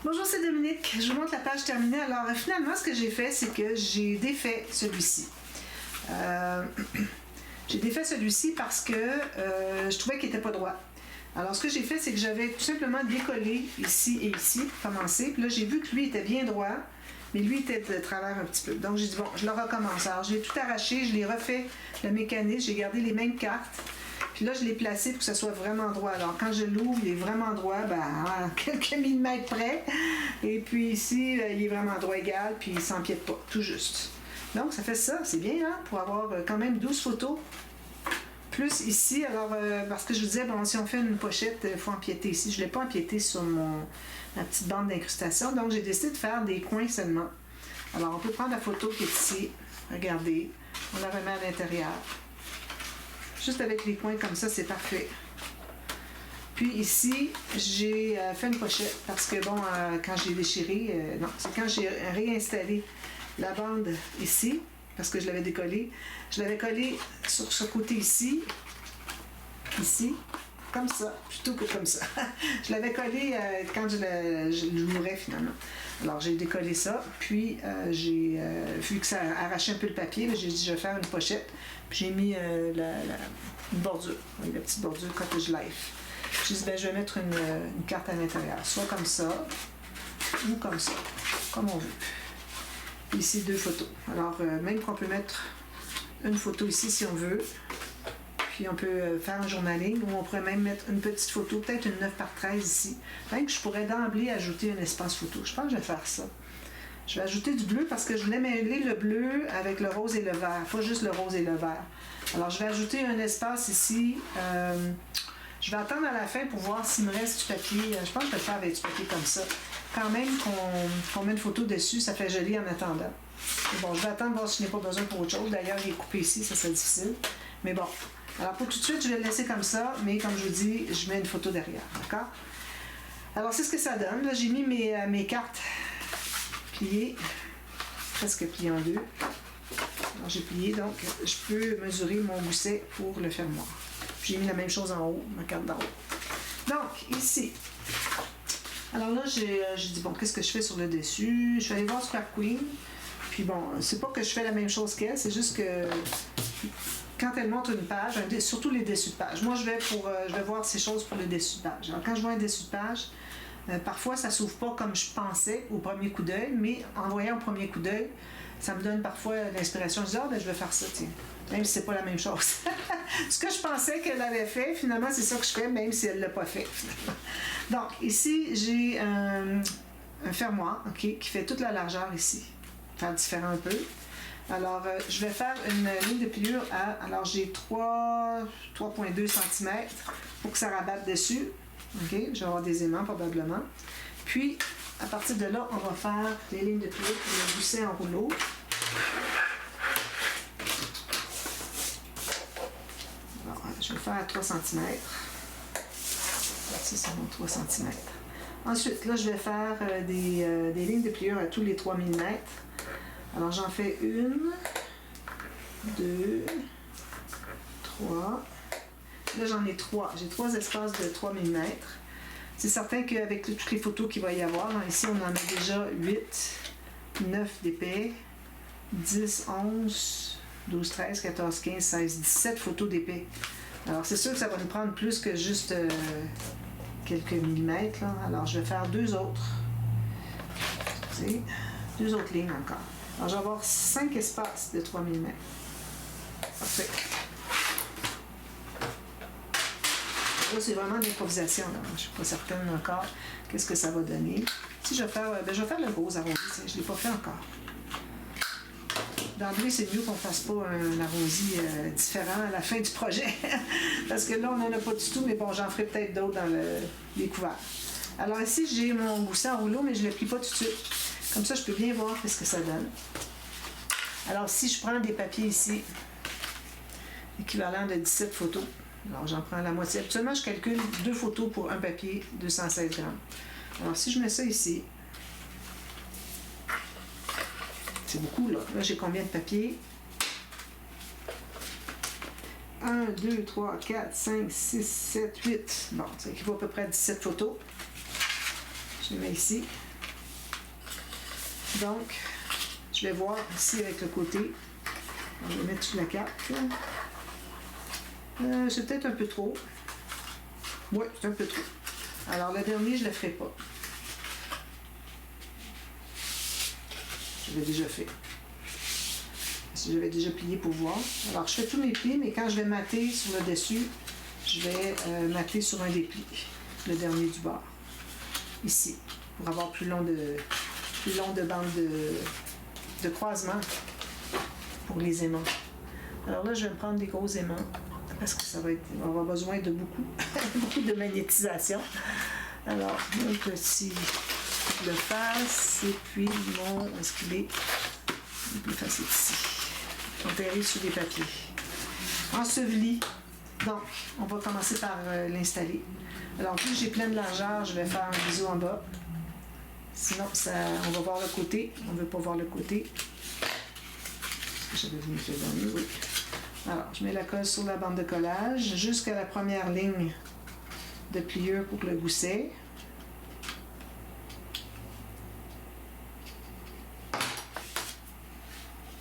Bonjour, c'est Dominique. Je vous montre la page terminée. Alors, finalement, ce que j'ai fait, c'est que j'ai défait celui-ci. J'ai défait celui-ci parce que je trouvais qu'il n'était pas droit. Alors, ce que j'ai fait, c'est que j'avais tout simplement décollé ici et ici pour commencer. Puis là, j'ai vu que lui était bien droit, mais lui était de travers un petit peu. Donc, j'ai dit, bon, je le recommence. Alors, j'ai tout arraché, je l'ai refait le mécanisme, j'ai gardé les mêmes cartes. Puis là, je l'ai placé pour que ça soit vraiment droit. Alors, quand je l'ouvre, il est vraiment droit, à quelques millimètres près. Et puis ici, il est vraiment droit égal, puis il ne s'empiète pas, tout juste. Donc, ça fait ça, c'est bien, hein, pour avoir quand même 12 photos. Plus ici, alors, parce que je vous disais, bon, si on fait une pochette, il faut empiéter ici. Je ne l'ai pas empiété sur ma petite bande d'incrustation, donc j'ai décidé de faire des coins seulement. Alors, on peut prendre la photo qui est ici. Regardez, on la remet à l'intérieur. Juste avec les coins comme ça, c'est parfait. Puis ici, j'ai fait une pochette parce que, bon, quand j'ai déchiré, non, c'est quand j'ai réinstallé la bande ici, parce que je l'avais décollée. Je l'avais collée sur ce côté ici, comme ça, plutôt que comme ça. Je l'avais collée quand je l'ouvrais finalement. Alors j'ai décollé ça, puis j'ai vu que ça arrachait un peu le papier, j'ai dit je vais faire une pochette, puis j'ai mis une bordure, oui, la petite bordure Cottage Life. J'ai dit je vais mettre une carte à l'intérieur, soit comme ça, ou comme ça, comme on veut. Ici 2 photos. Alors même qu'on peut mettre une photo ici si on veut, puis on peut faire un journaling, ou on pourrait même mettre une petite photo, peut-être une 9 par 13 ici. Même que je pourrais d'emblée ajouter un espace photo. Je pense que je vais faire ça. Je vais ajouter du bleu parce que je voulais mêler le bleu avec le rose et le vert, pas juste le rose et le vert. Alors je vais ajouter un espace ici. Je vais attendre à la fin pour voir s'il me reste du papier. Je pense que je vais le faire avec du papier comme ça. Quand même qu'on met une photo dessus, ça fait joli en attendant. Et bon, je vais attendre voir si je n'ai pas besoin pour autre chose. D'ailleurs, il est coupé ici, ça serait difficile. Mais bon. Alors pour tout de suite, je vais le laisser comme ça, mais comme je vous dis, je mets une photo derrière, d'accord? Alors c'est ce que ça donne. Là, j'ai mis mes cartes pliées, presque pliées en deux. Alors j'ai plié, donc je peux mesurer mon gousset pour le fermoir. Puis j'ai mis la même chose en haut, ma carte d'en haut. Donc ici, alors là j'ai dit bon, qu'est-ce que je fais sur le dessus? Je vais aller voir Scrap Queen. Puis bon, c'est pas que je fais la même chose qu'elle, c'est juste que quand elle montre une page, surtout les dessus de page. Moi, je vais voir ces choses pour le dessus de page. Alors, quand je vois un dessus de page, parfois, ça ne s'ouvre pas comme je pensais au premier coup d'œil, mais en voyant au premier coup d'œil, ça me donne parfois l'inspiration. Je dis, je vais faire ça, tiens. Même si c'est pas la même chose. Ce que je pensais qu'elle avait fait, finalement, c'est ça que je fais, même si elle ne l'a pas fait. Donc, ici, j'ai un fermoir, OK, qui fait toute la largeur ici. Faire différent un peu. Alors, je vais faire une ligne de pliure alors j'ai 3,2 cm pour que ça rabatte dessus. OK? Je vais avoir des aimants probablement. Puis, à partir de là, on va faire les lignes de pliure pour le gousset en rouleau. Alors, je vais faire à 3 cm. Ça, c'est mon 3 cm. Ensuite, là, je vais faire des lignes de pliure à tous les 3 mm. Alors, j'en fais 1, 2, 3. Là, j'en ai 3. J'ai 3 espaces de 3 mm. C'est certain qu'avec toutes les photos qu'il va y avoir, ici, on en a déjà 8, 9 d'épais, 10, 11, 12, 13, 14, 15, 16, 17 photos d'épais. Alors, c'est sûr que ça va nous prendre plus que juste quelques millimètres. Là. Alors, je vais faire 2 autres. Excusez, 2 autres lignes encore. Alors, je vais avoir 5 espaces de 3 mm. Parfait. Là, c'est vraiment de l'improvisation. Je ne suis pas certaine encore qu'est-ce que ça va donner. Si je vais faire, je vais faire le gros arrondi. Je ne l'ai pas fait encore. D'emblée, c'est mieux qu'on ne fasse pas un arrondi différent à la fin du projet. Parce que là, on n'en a pas du tout, mais bon, j'en ferai peut-être d'autres dans les couverts. Alors ici, j'ai mon gousset en rouleau, mais je ne le plie pas tout de suite. Comme ça, je peux bien voir ce que ça donne. Alors, si je prends des papiers ici, équivalent de 17 photos, alors j'en prends la moitié. Habituellement, je calcule 2 photos pour un papier, 216 grammes. Alors, si je mets ça ici, c'est beaucoup, là. Là, j'ai combien de papiers? 1, 2, 3, 4, 5, 6, 7, 8. Bon, ça équivaut à peu près à 17 photos. Je les mets ici. Donc, je vais voir ici avec le côté. On va mettre sur la carte. C'est peut-être un peu trop. Oui, c'est un peu trop. Alors, le dernier, je ne le ferai pas. Je l'ai déjà fait. Parce que j'avais déjà plié pour voir. Alors, je fais tous mes plis, mais quand je vais mater sur le dessus, je vais mater sur un des plis, le dernier du bord. Ici, pour avoir plus long de bande de croisement pour les aimants. Alors là, je vais me prendre des gros aimants parce que on va avoir besoin de beaucoup, beaucoup de magnétisation. Alors, mon petit le face et puis où est-ce qu'il est? Le plus facile ici. Enterré sur les papiers. Enseveli. Donc, on va commencer par l'installer. Alors, vu que j'ai plein de largeur, je vais faire un biseau en bas. Sinon, on va voir le côté. On ne veut pas voir le côté. J'avais venu le dernier, oui. Alors, je mets la colle sur la bande de collage jusqu'à la première ligne de pliure pour le gousset.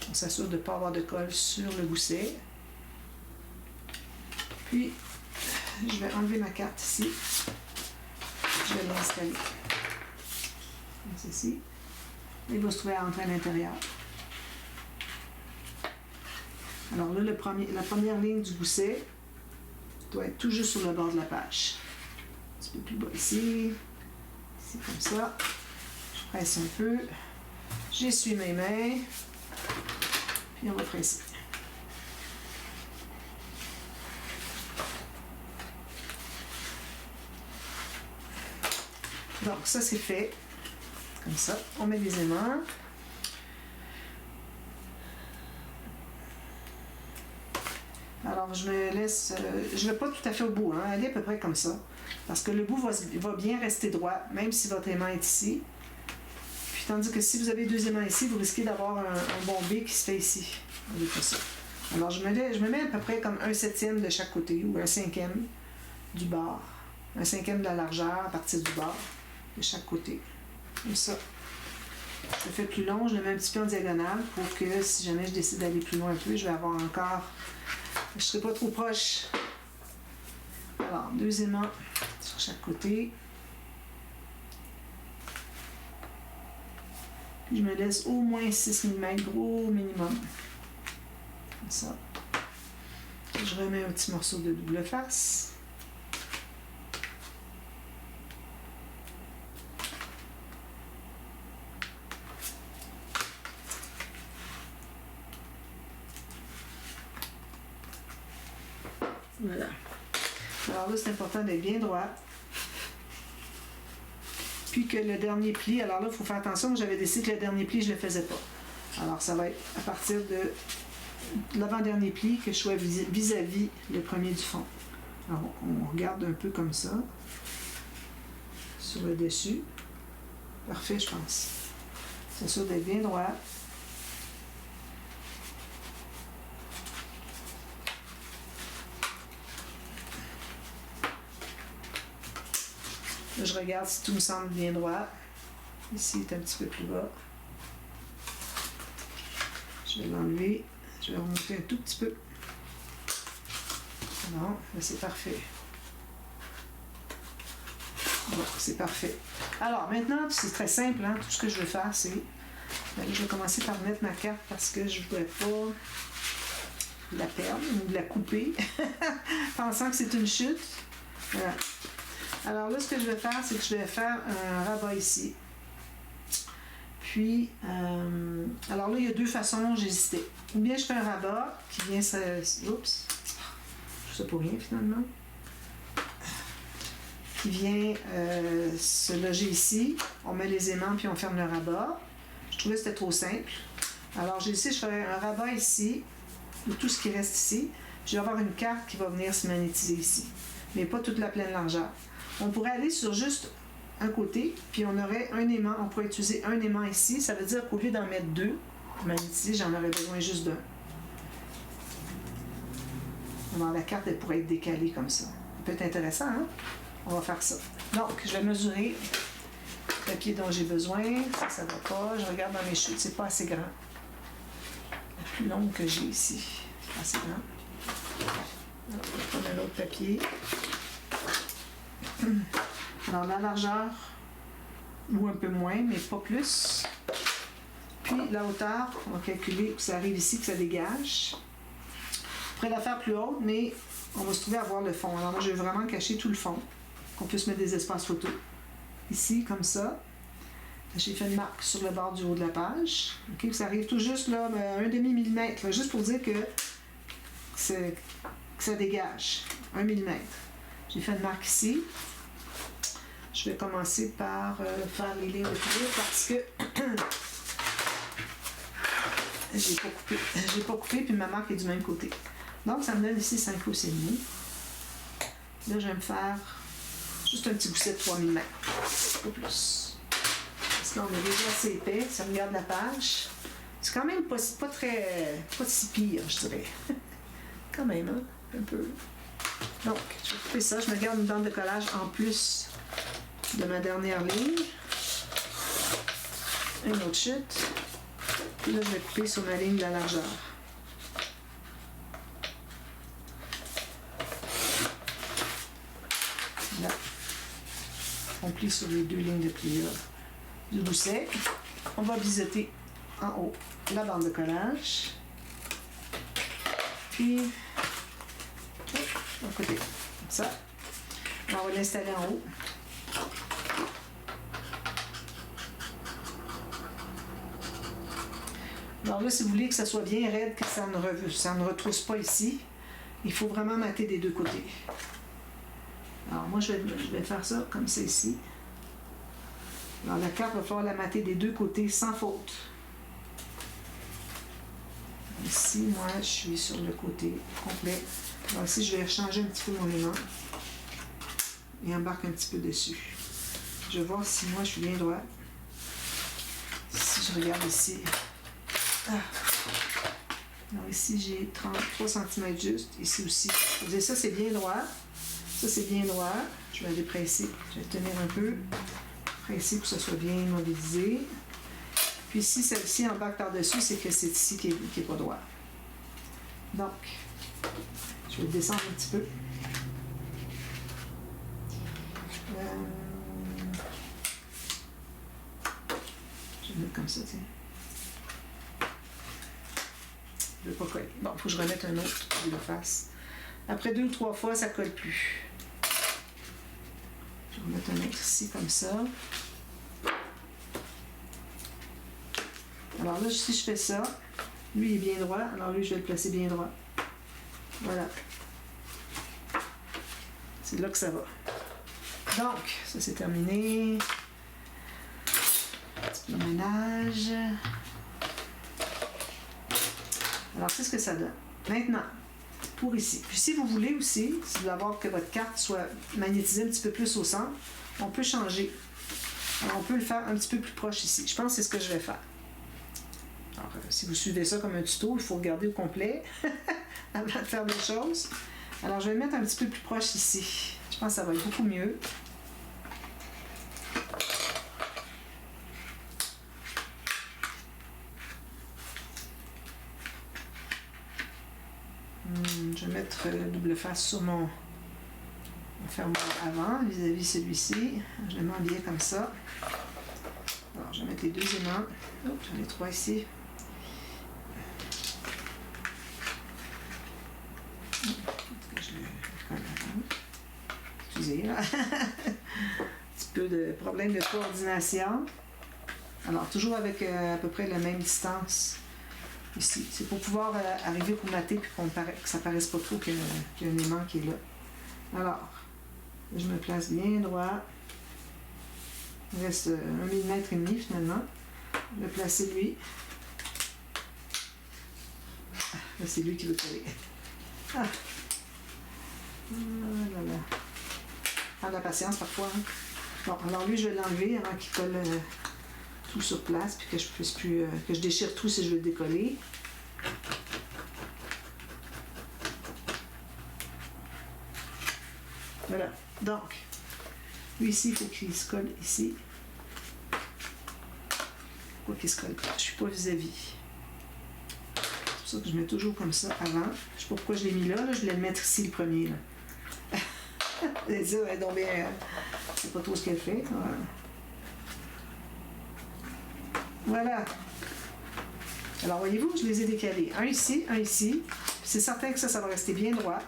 On s'assure de ne pas avoir de colle sur le gousset. Puis, je vais enlever ma carte ici. Je vais l'installer. Comme ceci. Il va se trouver à entrer à l'intérieur. Alors là, la première ligne du gousset doit être tout juste sur le bord de la page. Un petit peu plus bas ici. Ici comme ça. Je presse un peu. J'essuie mes mains. Puis on va presser. Donc ça c'est fait. Comme ça. On met les aimants. Alors, je me laisse... je ne vais pas tout à fait au bout, hein, aller à peu près comme ça. Parce que le bout va bien rester droit, même si votre aimant est ici. Puis, tandis que si vous avez deux aimants ici, vous risquez d'avoir un bombé qui se fait ici. On fait ça. Alors, je me mets à peu près comme 1/7 de chaque côté, ou 1/5 du bord. 1/5 de la largeur à partir du bord, de chaque côté. Comme ça. Je le fais plus long, je le mets un petit peu en diagonale pour que si jamais je décide d'aller plus loin un peu, je vais avoir encore... Je ne serai pas trop proche. Alors, deux aimants sur chaque côté. Puis je me laisse au moins 6 mm, gros minimum. Comme ça. Je remets un petit morceau de double face. Voilà. Alors là, c'est important d'être bien droit. Puis que le dernier pli, alors là, il faut faire attention, j'avais décidé que le dernier pli, je ne le faisais pas. Alors, ça va être à partir de l'avant-dernier pli que je sois vis-à-vis le premier du fond. Alors, on regarde un peu comme ça, sur le dessus. Parfait, je pense. C'est sûr d'être bien droit. Là, je regarde si tout me semble bien droit. Ici, il est un petit peu plus bas. Je vais l'enlever. Je vais remonter un tout petit peu. Non, là, c'est parfait. Bon, c'est parfait. Alors, maintenant, c'est très simple. Hein? Tout ce que je vais faire, c'est... Là, je vais commencer par mettre ma carte parce que je ne voudrais pas la perdre ou la couper, pensant que c'est une chute. Voilà. Alors là, ce que je vais faire, c'est que je vais faire un rabat ici. Puis, alors là, il y a deux façons, j'hésitais. Ou bien je fais un rabat qui vient se... Oups! Je sais pas rien finalement. Qui vient se loger ici. On met les aimants puis on ferme le rabat. Je trouvais que c'était trop simple. Alors ici, je fais un rabat ici, ou tout ce qui reste ici. Je vais avoir une carte qui va venir se magnétiser ici. Mais pas toute la pleine largeur. On pourrait aller sur juste un côté, puis on aurait un aimant. On pourrait utiliser un aimant ici. Ça veut dire qu'au lieu d'en mettre deux, magnétisés, j'en aurais besoin juste d'un. Alors la carte, elle pourrait être décalée comme ça. Ça peut être intéressant, hein? On va faire ça. Donc, je vais mesurer papier dont j'ai besoin. Ça va pas. Je regarde dans mes chutes, c'est pas assez grand. La plus longue que j'ai ici. C'est pas assez grand. Alors, je vais prendre un autre papier. Alors, la largeur, ou un peu moins, mais pas plus. Puis, la hauteur, on va calculer que ça arrive ici, que ça dégage. On pourrait la faire plus haute, mais on va se trouver à voir le fond. Alors, moi, je vais vraiment cacher tout le fond, qu'on puisse mettre des espaces photos. Ici, comme ça. J'ai fait une marque sur le bord du haut de la page. Okay, ça arrive tout juste là, un demi-millimètre, là, juste pour dire que ça dégage. 1 millimètre. J'ai fait une marque ici. Je vais commencer par faire les lignes de couleur parce que j'ai pas coupé, puis ma marque est du même côté. Donc, ça me donne ici 5 pouces et demi. Là, je vais me faire juste un petit gousset de 3 mm. Pas plus. Parce qu'on est déjà assez épais, ça me garde la page. C'est quand même pas si pire, je dirais. Quand même, hein? Un peu. Donc, je vais couper ça. Je me garde une bande de collage en plus de ma dernière ligne. Une autre chute. Puis là, je vais couper sur ma ligne de la largeur. Là. On plie sur les 2 lignes de pliure du gousset. On va biseauter en haut la bande de collage. Puis, de côté, comme ça. On va l'installer en haut. Alors là, si vous voulez que ça soit bien raide, que ça ne retrousse pas ici, il faut vraiment mater des deux côtés. Alors moi, je vais faire ça comme ça ici. Alors la carte, il va falloir la mater des deux côtés sans faute. Ici, moi, je suis sur le côté complet. Alors ici, je vais changer un petit peu mon aimant et embarque un petit peu dessus. Je vais voir si moi, je suis bien droite. Si je regarde ici. Alors ici, j'ai 33 cm juste. Ici aussi. Je veux dire, ça, c'est bien droit. Ça, c'est bien droit. Je vais aller presser. Je vais tenir un peu. Presser pour que ça soit bien mobilisé. Puis si celle-ci embarque par-dessus, c'est que c'est ici qui est pas droit. Donc, je vais descendre un petit peu. Je vais mettre comme ça, tiens. Je ne veux pas coller. Bon, il faut que je remette un autre qui le fasse. Après 2 ou 3 fois, ça ne colle plus. Je vais remettre un autre ici, comme ça. Alors là, si je fais ça, lui il est bien droit, alors lui je vais le placer bien droit. Voilà. C'est là que ça va. Donc, ça c'est terminé. Un petit peu de ménage. Alors, c'est ce que ça donne. Maintenant, pour ici. Puis si vous voulez aussi, si vous voulez avoir que votre carte soit magnétisée un petit peu plus au centre, on peut changer. Alors, on peut le faire un petit peu plus proche ici. Je pense que c'est ce que je vais faire. Alors, si vous suivez ça comme un tuto, il faut regarder au complet avant de faire des choses. Alors, je vais le mettre un petit peu plus proche ici. Je pense que ça va être beaucoup mieux. Je vais mettre le double face sur mon fermoir avant vis-à-vis celui-ci. Je vais m'habiller comme ça. Alors, je vais mettre les 2 aimants. Oups, j'en ai 3 ici. Excusez, là. Un petit peu de problème de coordination. Alors, toujours avec à peu près la même distance ici. C'est pour pouvoir arriver pour mater et que ça ne paraisse pas trop qu'il y a un aimant qui est là. Alors, je me place bien droit. Il reste 1,5 mm finalement. Je vais placer lui. Là, c'est lui qui veut coller. Ah là là. Prends de la patience parfois. Hein. Bon, alors lui, je vais l'enlever avant qu'il colle tout sur place, puis que je puisse plus. Que je déchire tout si je veux le décoller. Voilà. Donc, lui ici, il faut qu'il se colle ici. pourquoi il se colle pas. Je suis pas vis-à-vis. C'est pour ça que je mets toujours comme ça avant. Je sais pas pourquoi je l'ai mis là, je voulais le mettre ici le premier. Là. Elle dit, elle est donc bien. Je sais pas trop ce qu'elle fait. Voilà. Alors voyez-vous, je les ai décalés. Un ici, un ici. C'est certain que ça va rester bien droit.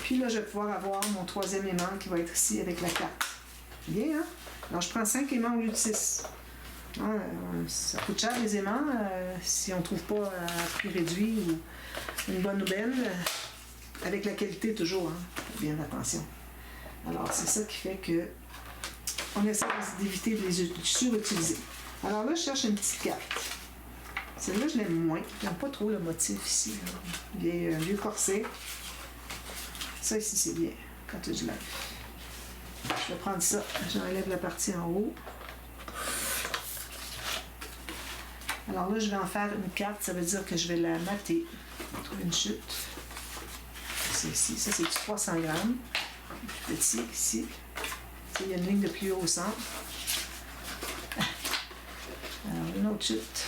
Puis là, je vais pouvoir avoir mon troisième aimant qui va être ici avec la carte. Bien, hein? Alors, je prends 5 aimants au lieu de 6. Ça coûte cher, les aimants, si on ne trouve pas à prix réduit ou une bonne aubaine, avec la qualité toujours, hein? Bien attention. Alors, c'est ça qui fait que on essaie d'éviter de les surutiliser. Alors là, je cherche une petite carte. Celle-là, je l'aime moins. J'aime pas trop le motif ici. Un vieux corset. Ça ici, c'est bien. Cottage Life. Je vais prendre ça. J'enlève la partie en haut. Alors là, je vais en faire une carte. Ça veut dire que je vais la mater. Trouver une chute. C'est ici. Ça, c'est du 300 grammes. Plus petit, ici. Il y a une ligne de plus haut au centre. Alors, une autre chute.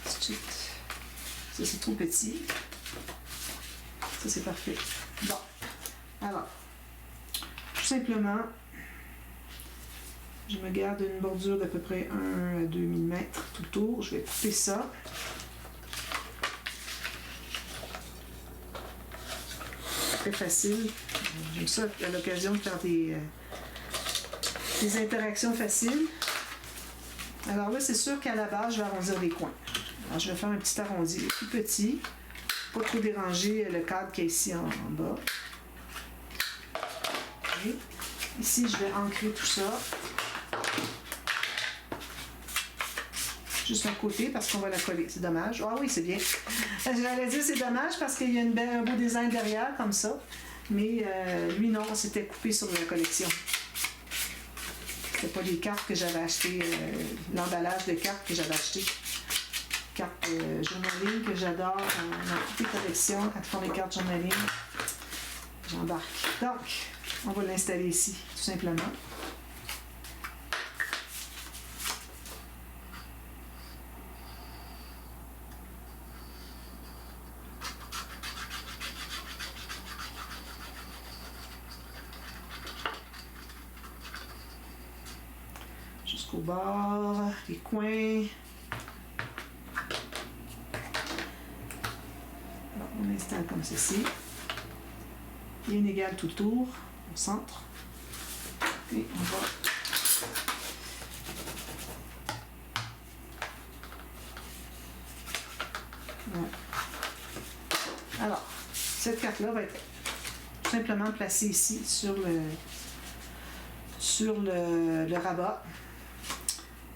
Ça, c'est trop petit. Ça, c'est parfait. Bon. Alors, tout simplement, je me garde une bordure d'à peu près 1 à 2 mm tout le tour. Je vais couper ça. Très facile. J'aime ça à l'occasion de faire des interactions faciles. Alors là, c'est sûr qu'à la base, je vais arrondir les coins. Alors, je vais faire un petit arrondi tout petit, pas trop déranger le cadre qui est ici en bas. Okay. Ici, je vais ancrer tout ça. Juste un côté parce qu'on va la coller. C'est dommage. Ah oui, c'est bien. J'allais dire c'est dommage parce qu'il y a un beau design derrière comme ça. Mais lui, non, c'était coupé sur la collection. C'était pas les cartes que j'avais achetées, l'emballage de cartes que j'avais acheté. Cartes journaling que j'adore. On a coupé collection quand ils font les cartes journaling. J'embarque. Donc, on va l'installer ici, tout simplement. Jusqu'au bord, les coins. Alors, on installe comme ceci. Bien égal tout le tour, au centre. Et on va voilà. Alors, cette carte-là va être tout simplement placée ici sur le rabat.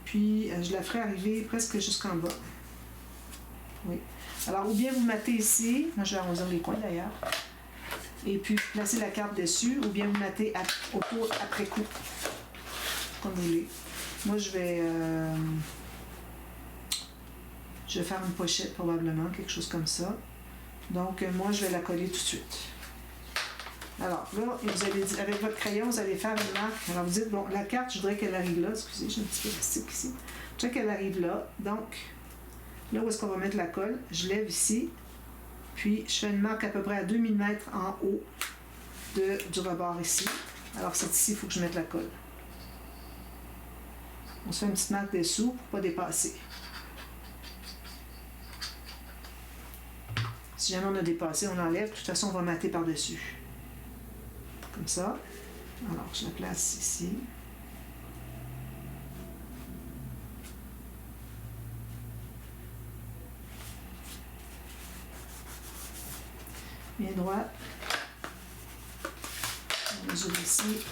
Puis, je la ferai arriver presque jusqu'en bas. Oui. Alors, ou bien vous mettez ici, moi je vais arrondir les coins d'ailleurs, et puis placer la carte dessus, ou bien vous mettez autour après coup, comme vous voulez. Moi, je vais faire une pochette probablement, quelque chose comme ça. Donc, moi, je vais la coller tout de suite. Alors, là, vous allez, avec votre crayon, vous allez faire une marque. Alors, vous dites, bon, la carte, je voudrais qu'elle arrive là. Excusez, j'ai un petit peu de plastique ici. Je voudrais qu'elle arrive là. Donc, là où est-ce qu'on va mettre la colle, je lève ici. Puis, je fais une marque à peu près à 2 mm en haut du rebord ici. Alors, c'est ici, il faut que je mette la colle. On se fait une petite marque dessous pour ne pas dépasser. Si jamais on a dépassé, on enlève. De toute façon, on va mater par-dessus. Comme ça. Alors, je la place ici. Bien droit. On mesure ici.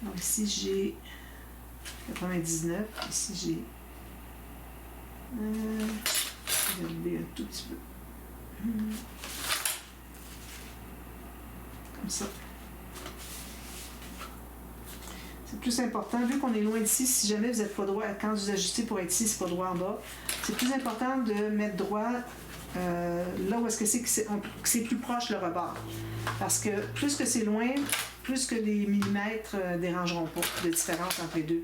Alors, ici, j'ai 99. Ici, j'ai... je vais lever un tout petit peu. Comme ça. C'est plus important, vu qu'on est loin d'ici, si jamais vous n'êtes pas droit, quand vous ajustez pour être ici, c'est pas droit en bas, c'est plus important de mettre droit là où est-ce que c'est plus proche le rebord. Parce que plus que c'est loin, plus que les millimètres dérangeront pas de différence entre les deux.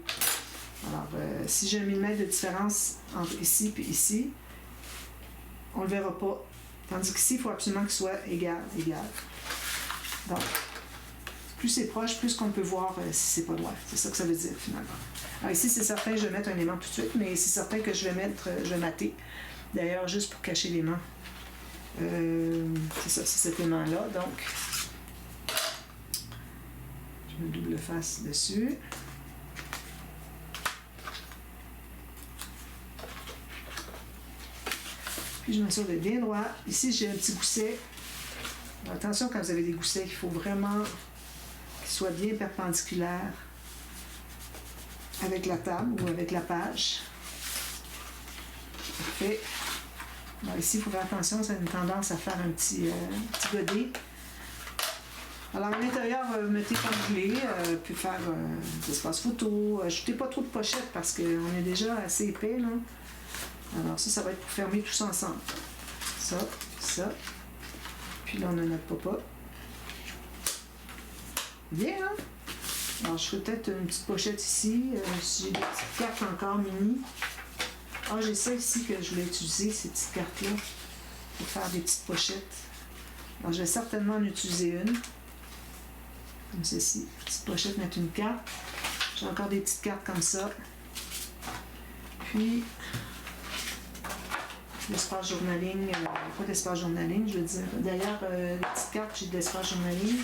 Alors, si j'ai 1 mm de différence entre ici et ici, on ne le verra pas. Tandis qu'ici, il faut absolument que ce soit égal. Donc, plus c'est proche, plus qu'on peut voir si c'est pas droit. C'est ça que ça veut dire, finalement. Alors ici, c'est certain, je vais mettre un aimant tout de suite, mais c'est certain que je vais mater. D'ailleurs, juste pour cacher l'aimant. C'est ça, c'est cet aimant-là. Donc, je me double face dessus. Puis je m'assure d'être bien droit. Ici, j'ai un petit gousset. Alors, attention, quand vous avez des goussets, il faut vraiment qu'ils soient bien perpendiculaires avec la table ou avec la page. Parfait. Alors ici, il faut faire attention, ça a une tendance à faire un petit godet. Alors à l'intérieur, mettez comme vous voulez, puis faire des espaces photo. Ajoutez pas trop de pochettes parce qu'on est déjà assez épais, là. Alors ça va être pour fermer tout ça ensemble. Ça. Puis là, on a notre pop-up. Bien, hein? Alors, je ferai peut-être une petite pochette ici. Si j'ai des petites cartes encore mini. Ah, j'ai ça ici que je voulais utiliser, ces petites cartes-là, pour faire des petites pochettes. Alors, je vais certainement en utiliser une. Comme ceci. Petite pochette, mettre une carte. J'ai encore des petites cartes comme ça. Puis, l'espace journaling. Pas d'espace journaling, je veux dire. D'ailleurs, les petites cartes, j'ai de l'espace journaling.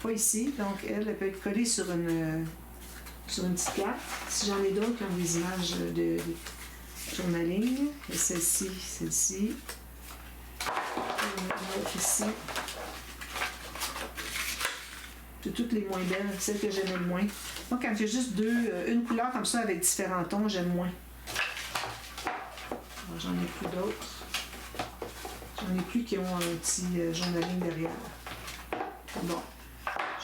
Pas ici, donc elle peut être collée sur une petite carte. Si j'en ai d'autres qui ont des images de journaling, et celle-ci, une autre ici. C'est toutes les moins belles, celles que j'aime le moins. Moi, quand il y a juste une couleur comme ça avec différents tons, j'aime moins. Alors, j'en ai plus d'autres. J'en ai plus qui ont un petit journaling derrière. Bon.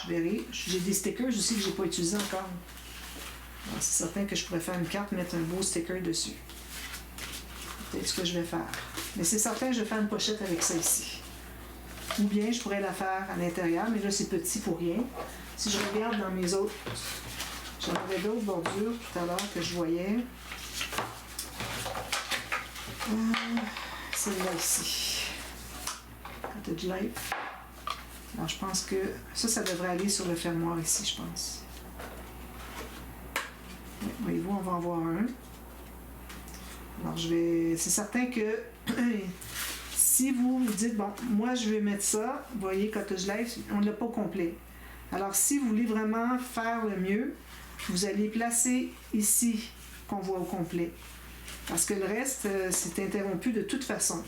Je verrai. J'ai des stickers aussi que je n'ai pas utilisés encore. C'est certain que je pourrais faire une carte, mettre un beau sticker dessus. C'est peut-être ce que je vais faire. Mais c'est certain que je vais faire une pochette avec ça ici. Ou bien je pourrais la faire à l'intérieur, mais là c'est petit pour rien. Si je regarde dans mes autres, j'en avais d'autres bordures tout à l'heure que je voyais. Celle-là ici. Cottage Life. Alors, je pense que ça devrait aller sur le fermoir ici, je pense. Oui, voyez-vous, on va en voir un. Alors, c'est certain que si vous vous dites, bon, moi, je vais mettre ça, vous voyez, Cottage Life, on ne l'a pas complet. Alors, si vous voulez vraiment faire le mieux, vous allez placer ici qu'on voit au complet. Parce que le reste, c'est interrompu de toute façon.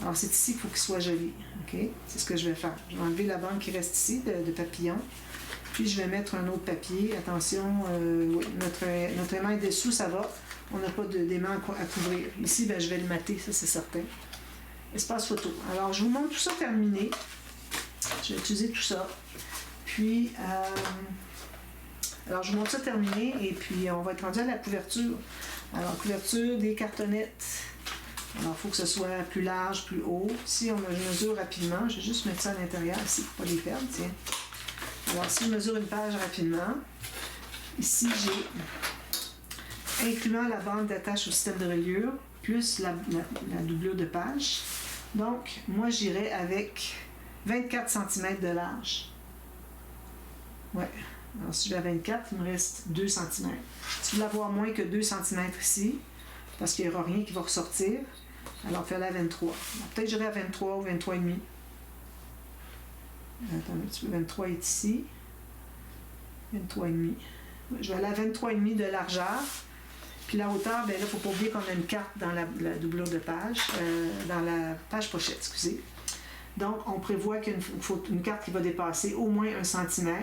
Alors, c'est ici qu'il faut qu'il soit joli. OK? C'est ce que je vais faire. Je vais enlever la bande qui reste ici de papillon. Puis, je vais mettre un autre papier. Attention, oui, notre aimant est dessous, ça va. On n'a pas d'aimant à couvrir. Ici, je vais le mater, ça, c'est certain. Espace photo. Alors, je vous montre tout ça terminé. Je vais utiliser tout ça. Puis, alors, je vous montre ça terminé. Et puis, on va être rendu à la couverture. Alors, couverture des cartonnettes. Alors, il faut que ce soit plus large, plus haut. Si on mesure rapidement, je vais juste mettre ça à l'intérieur ici pour pas les perdre, tiens. Alors, si je mesure une page rapidement, ici, j'ai, incluant la bande d'attache au système de reliure, plus la doublure de page. Donc, moi, j'irai avec 24 cm de large. Ouais. Alors, si je vais à 24, il me reste 2 cm. Si vous voulez avoir moins que 2 cm ici, parce qu'il n'y aura rien qui va ressortir, alors fais-la à 23. Peut-être que j'irai à 23 ou 23,5. Attends un petit peu, 23 est ici. 23,5. Je vais aller à 23,5 de largeur. Puis la hauteur, bien là, il ne faut pas oublier qu'on a une carte dans la doublure de page, dans la page pochette, excusez. Donc, on prévoit qu'il faut une carte qui va dépasser au moins 1 cm.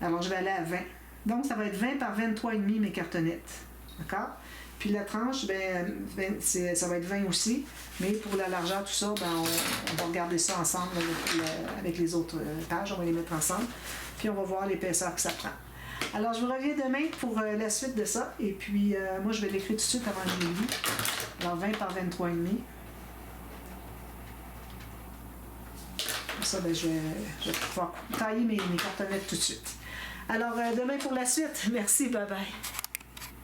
Alors, je vais aller à 20. Donc, ça va être 20 par 23,5 mes cartonnettes. D'accord? Puis la tranche, ça va être 20 aussi. Mais pour la largeur, tout ça, on va regarder ça ensemble avec les autres pages. On va les mettre ensemble. Puis on va voir l'épaisseur que ça prend. Alors, je vous reviens demain pour la suite de ça. Et puis, moi, je vais l'écrire tout de suite avant que je le lis. Alors, 20 par 23,5. Comme ça, je vais pouvoir tailler mes cartonnettes tout de suite. Alors, demain pour la suite. Merci, bye bye.